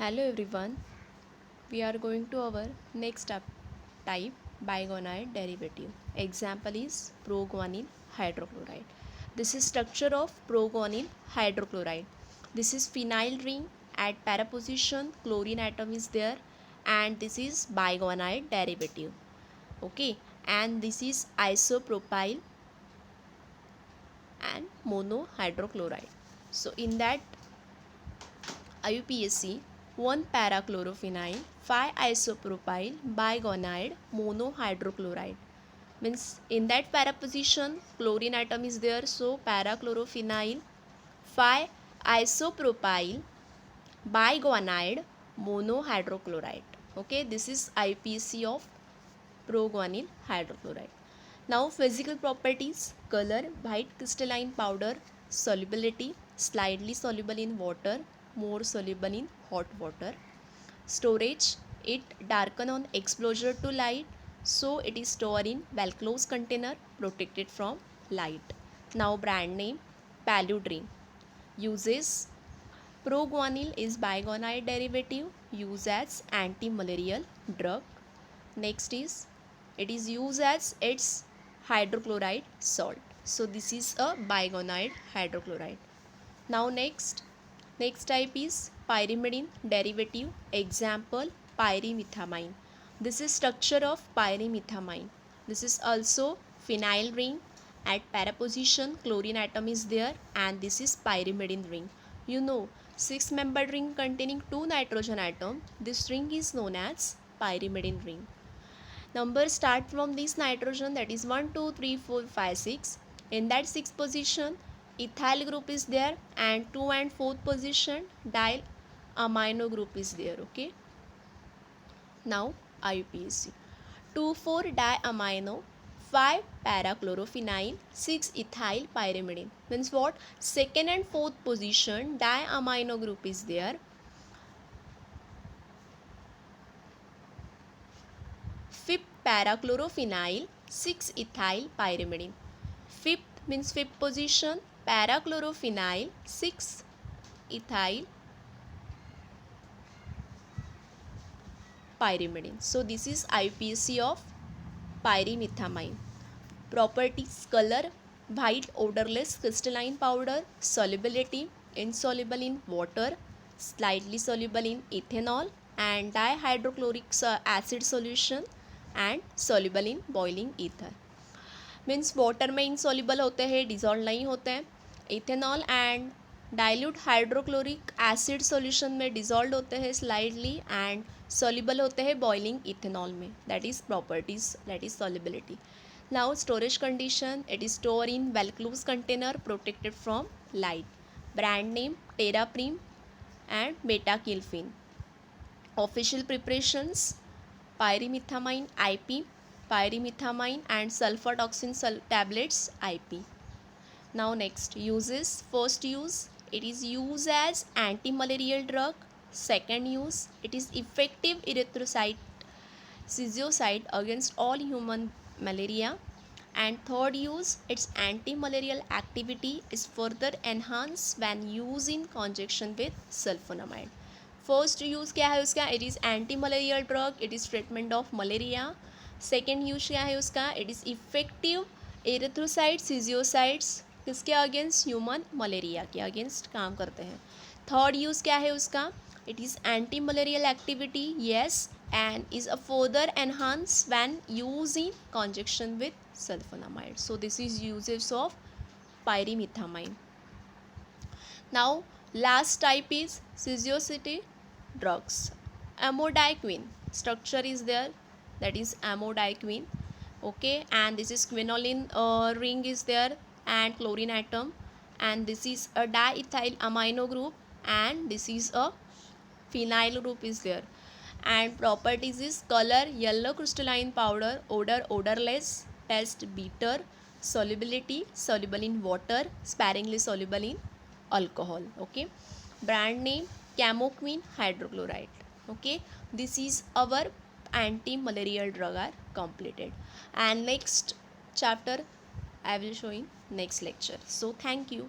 Hello everyone, we are going to our next type biguanide derivative. Example is proguanyl hydrochloride. This is structure of proguanyl hydrochloride. This is phenyl ring at para position, chlorine atom is there, and this is biguanide derivative. Okay, and this is isopropyl and monohydrochloride. So in that IUPAC 1 parachlorophenyl 5 isopropyl biguanide monohydrochloride means in that para position chlorine atom is there, so parachlorophenyl 5 isopropyl biguanide monohydrochloride. Okay, this is IUPAC of proguanyl hydrochloride. Now physical properties: color white crystalline powder, solubility slightly soluble in water, more soluble in hot water. Storage: it darken on exposure to light, so it is stored in well closed container protected from light. Now brand name Paludrin. Uses: proguanyl is biguanide derivative, used as anti-malarial drug. Next is it is used as its hydrochloride salt. So this is a biguanide hydrochloride. Now next type is pyrimidine derivative. Example pyrimethamine. This is structure of pyrimethamine. This is also phenyl ring. At para position chlorine atom is there, and this is pyrimidine ring. You know, 6-membered ring containing 2 nitrogen atom. This ring is known as pyrimidine ring. Numbers start from this nitrogen, that is 1 2 3 4 5 6. In that 6th position ethyl group is there, and 2 and 4th position dial amino group is there. Okay, now IUPAC 2,4 diamino 5 parachlorophenyl 6 ethyl pyrimidine means what? Second and fourth position diamino group is there. Fifth parachlorophenyl 6 ethyl pyrimidine. Fifth means fifth position parachlorophenyl 6 ethyl pyrimidine. So this is IUPAC of pyrimethamine. Properties: color white odorless crystalline powder, solubility insoluble in water, slightly soluble in ethanol and dihydrochloric acid solution, and soluble in boiling ether. Means water में insoluble होते हैं, dissolve नहीं होते हैं. Ethanol and dilute hydrochloric acid solution में dissolve होते हैं slightly, and soluble होते हैं बॉइलिंग इथेनॉल में. That is properties, that is solubility. Now storage condition: it is store in well close container protected from light. Brand name Daraprim and Metakelfin. Official preparations: pyrimethamine IP, pyrimethamine and sulfatoxin tablets IP. Now next uses: first use, it is used as anti-malarial drug. Second use, it is effective erythrocyte schizocyte against all human malaria. And third use, its anti-malarial activity is further enhanced when used in conjunction with sulfonamide. First use क्या है उसका? It is anti malarial drug, it is treatment of malaria. Second use क्या है उसका? It is effective erythrocytes schizocytes किसके against? Human malaria के against काम करते हैं. थर्ड यूज़ क्या है उसका? It is anti malarial activity, yes, and is a further enhance when use in conjunction with sulphonamide. So this is uses of pyrimethamine. Now last type is schizocytic drugs. Amodiaquine structure is there, that is amodiaquine. Okay, and this is quinoline ring is there and chlorine atom, and this is a diethyl amino group, and this is a phenyl group is there. And properties is: color yellow crystalline powder, odor odorless, taste bitter, solubility soluble in water, sparingly soluble in alcohol. Okay, brand name Camoquine hydrochloride. Okay, this is our anti-malarial drug are completed, and next chapter I will show in next lecture. So thank you.